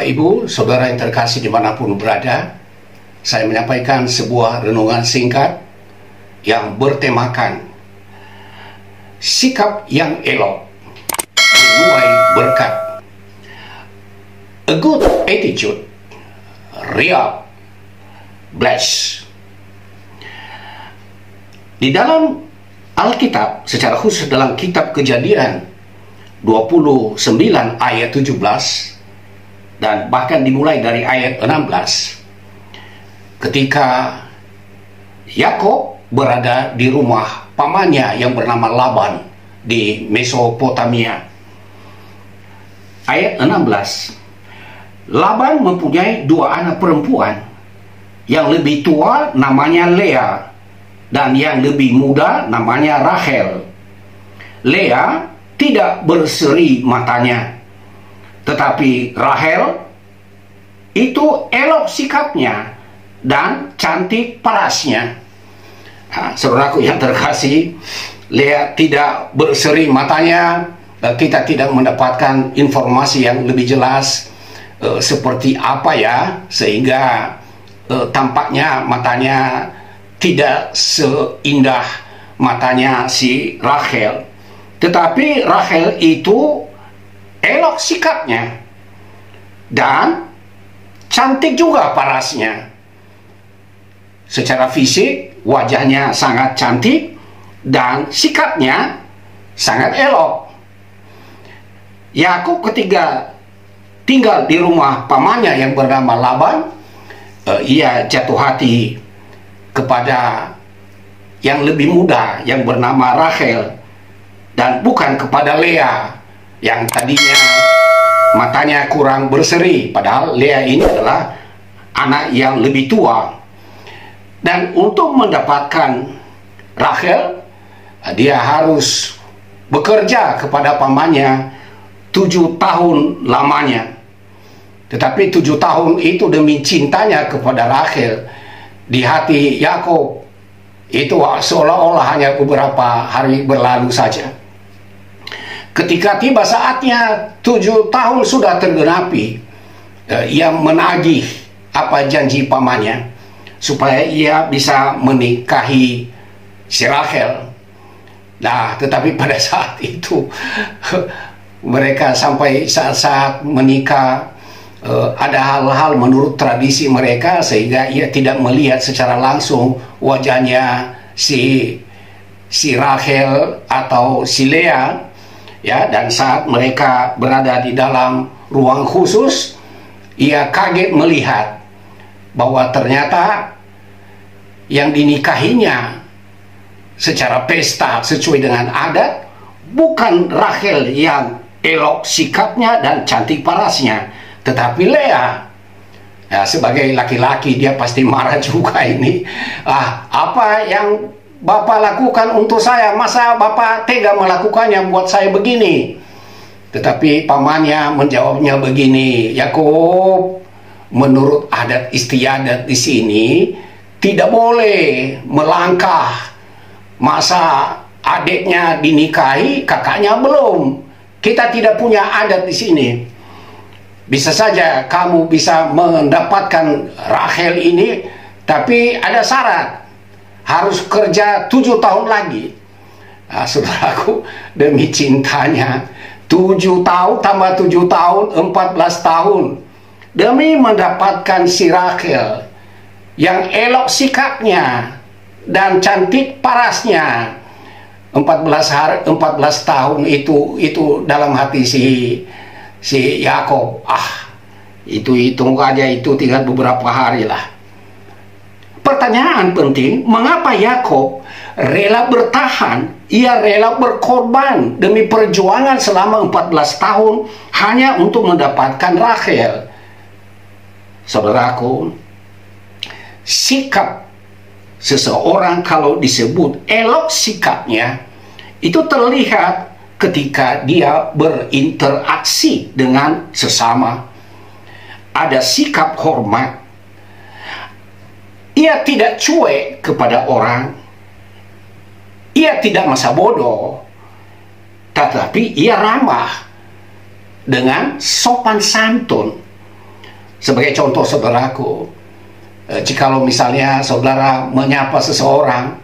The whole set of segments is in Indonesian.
Bapak Ibu, Saudara yang terkasih dimanapun berada, saya menyampaikan sebuah renungan singkat yang bertemakan sikap yang elok menuai berkat. A good attitude reap bless. Di dalam Alkitab, secara khusus dalam kitab Kejadian 29 ayat 17 dan bahkan dimulai dari ayat 16, ketika Yakub berada di rumah pamannya yang bernama Laban di Mesopotamia. Ayat 16, Laban mempunyai dua anak perempuan, yang lebih tua namanya Lea dan yang lebih muda namanya Rahel. Lea tidak berseri matanya, tetapi Rahel itu elok sikapnya dan cantik parasnya. Saudaraku yang terkasih, Lea tidak berseri matanya. Kita tidak mendapatkan informasi yang lebih jelas seperti apa ya, sehingga tampaknya matanya tidak seindah matanya si Rahel. Tetapi Rahel itu elok sikapnya dan cantik juga parasnya. Secara fisik wajahnya sangat cantik dan sikapnya sangat elok. Yakub ketika tinggal di rumah pamannya yang bernama Laban, ia jatuh hati kepada yang lebih muda yang bernama Rahel, dan bukan kepada Lea yang tadinya matanya kurang berseri, padahal Lea ini adalah anak yang lebih tua. Dan untuk mendapatkan Rahel, dia harus bekerja kepada pamannya 7 tahun lamanya. Tetapi 7 tahun itu demi cintanya kepada Rahel, di hati Yakub itu seolah-olah hanya beberapa hari berlalu saja. Ketika tiba saatnya 7 tahun sudah tergenapi, ia menagih apa janji pamannya supaya ia bisa menikahi si Rahel. Nah, tetapi pada saat itu mereka sampai saat menikah, ada hal-hal menurut tradisi mereka sehingga ia tidak melihat secara langsung wajahnya si Rahel atau si Lea. Ya, dan saat mereka berada di dalam ruang khusus, ia kaget melihat bahwa ternyata yang dinikahinya secara pesta sesuai dengan adat bukan Rahel yang elok sikapnya dan cantik parasnya, tetapi Lea. Ya, sebagai laki-laki dia pasti marah juga ini. Apa yang Bapak lakukan untuk saya? Masa Bapak tega melakukannya buat saya begini? Tetapi pamannya menjawabnya begini, Yakub, menurut adat istiadat di sini tidak boleh melangkah. Masa adiknya dinikahi, kakaknya belum. Kita tidak punya adat di sini. Bisa saja kamu bisa mendapatkan Rahel ini, tapi ada syarat. Harus kerja 7 tahun lagi. Saudaraku, demi cintanya 7 tahun tambah 7 tahun 14 tahun demi mendapatkan si Rahel yang elok sikapnya dan cantik parasnya. 14 tahun itu dalam hati si Yakub. Itu hitung aja, itu tinggal beberapa hari lah. Pertanyaan penting, mengapa Yakub rela bertahan? Ia rela berkorban demi perjuangan selama 14 tahun hanya untuk mendapatkan Rahel. Saudaraku, sikap seseorang kalau disebut elok sikapnya, itu terlihat ketika dia berinteraksi dengan sesama. Ada sikap hormat. Ia tidak cuek kepada orang. Ia tidak masa bodoh. Tetapi ia ramah dengan sopan santun. Sebagai contoh saudaraku, jikalau misalnya saudara menyapa seseorang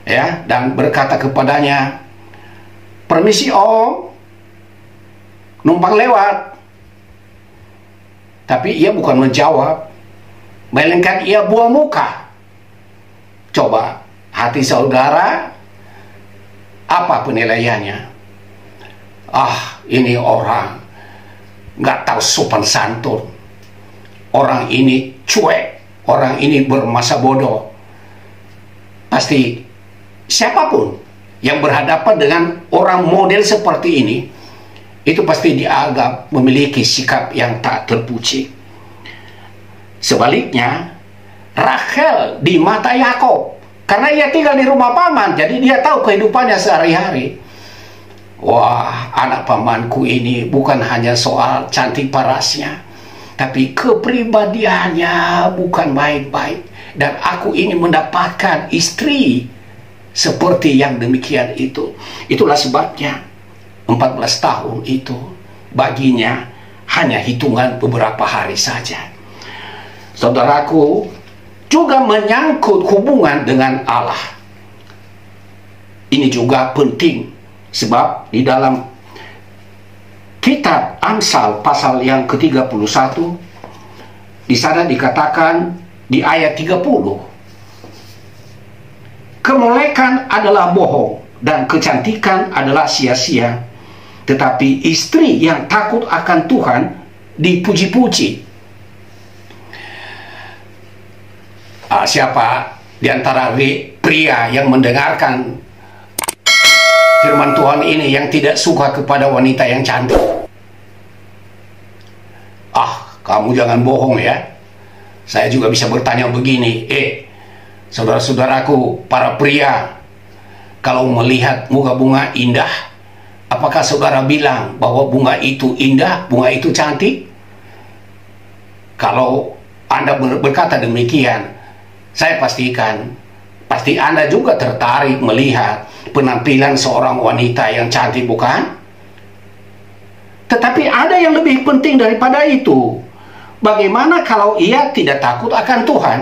ya dan berkata kepadanya, "Permisi om, numpang lewat," tapi ia bukan menjawab, melainkan ia buang muka. Coba hati saudara, apa penilaiannya? Ah, ini orang nggak tahu sopan santun, orang ini cuek, orang ini bermasa bodoh. Pasti siapapun yang berhadapan dengan orang model seperti ini, itu pasti dianggap memiliki sikap yang tak terpuji. Sebaliknya, Rachel di mata Yakob, karena ia tinggal di rumah paman, jadi dia tahu kehidupannya sehari-hari. Wah, anak pamanku ini bukan hanya soal cantik parasnya, tapi kepribadiannya bukan baik-baik. Dan aku ingin mendapatkan istri seperti yang demikian itu. Itulah sebabnya 14 tahun itu baginya hanya hitungan beberapa hari saja. Saudaraku, juga menyangkut hubungan dengan Allah. Ini juga penting, sebab di dalam kitab Amsal pasal yang ke-31, di sana dikatakan di ayat 30, kemolekan adalah bohong dan kecantikan adalah sia-sia, tetapi istri yang takut akan Tuhan dipuji-puji. Siapa di antara pria yang mendengarkan firman Tuhan ini yang tidak suka kepada wanita yang cantik? Kamu jangan bohong ya. Saya juga bisa bertanya begini, saudara-saudaraku, para pria, kalau melihat bunga-bunga indah, apakah saudara bilang bahwa bunga itu indah, bunga itu cantik? Kalau Anda berkata demikian, saya pastikan, pasti Anda juga tertarik melihat penampilan seorang wanita yang cantik, bukan? Tetapi ada yang lebih penting daripada itu. Bagaimana kalau ia tidak takut akan Tuhan?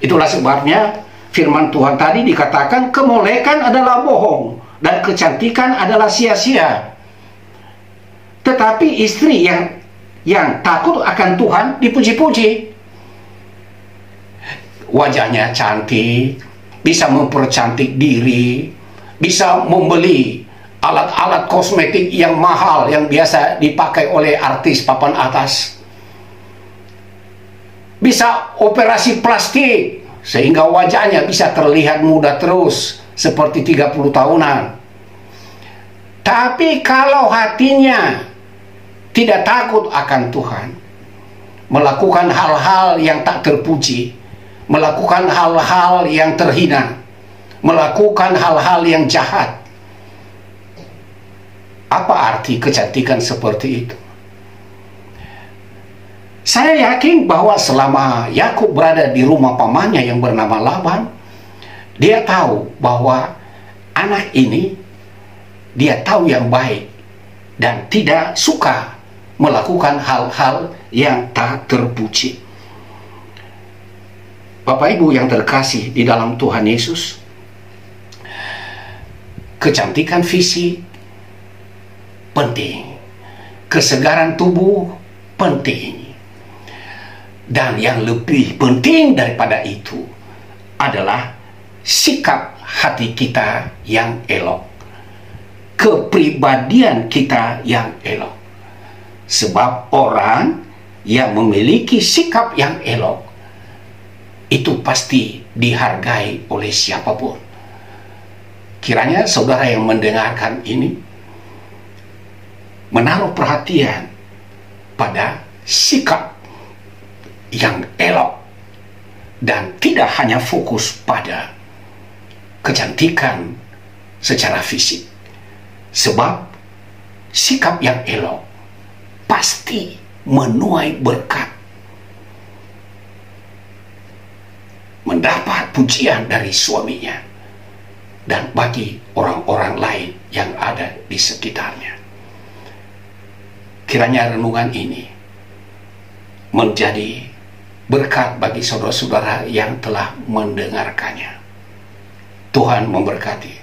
Itulah sebabnya firman Tuhan tadi dikatakan kemolekan adalah bohong dan kecantikan adalah sia-sia. Tetapi istri yang takut akan Tuhan dipuji-puji. Wajahnya cantik, bisa mempercantik diri, bisa membeli alat-alat kosmetik yang mahal yang biasa dipakai oleh artis papan atas. Bisa operasi plastik sehingga wajahnya bisa terlihat muda terus seperti 30 tahunan. Tapi kalau hatinya tidak takut akan Tuhan, melakukan hal-hal yang tak terpuji, melakukan hal-hal yang terhina, melakukan hal-hal yang jahat, apa arti kecantikan seperti itu? Saya yakin bahwa selama Yakub berada di rumah pamannya yang bernama Laban, dia tahu bahwa anak ini, dia tahu yang baik dan tidak suka melakukan hal-hal yang tak terpuji. Bapak Ibu yang terkasih di dalam Tuhan Yesus, kecantikan fisik penting, kesegaran tubuh penting, dan yang lebih penting daripada itu adalah sikap hati kita yang elok, kepribadian kita yang elok. Sebab orang yang memiliki sikap yang elok itu pasti dihargai oleh siapapun. Kiranya saudara yang mendengarkan ini menaruh perhatian pada sikap yang elok dan tidak hanya fokus pada kecantikan secara fisik. Sebab sikap yang elok pasti menuai berkat, mendapat pujian dari suaminya dan bagi orang-orang lain yang ada di sekitarnya. Kiranya renungan ini menjadi berkat bagi saudara-saudara yang telah mendengarkannya. Tuhan memberkati.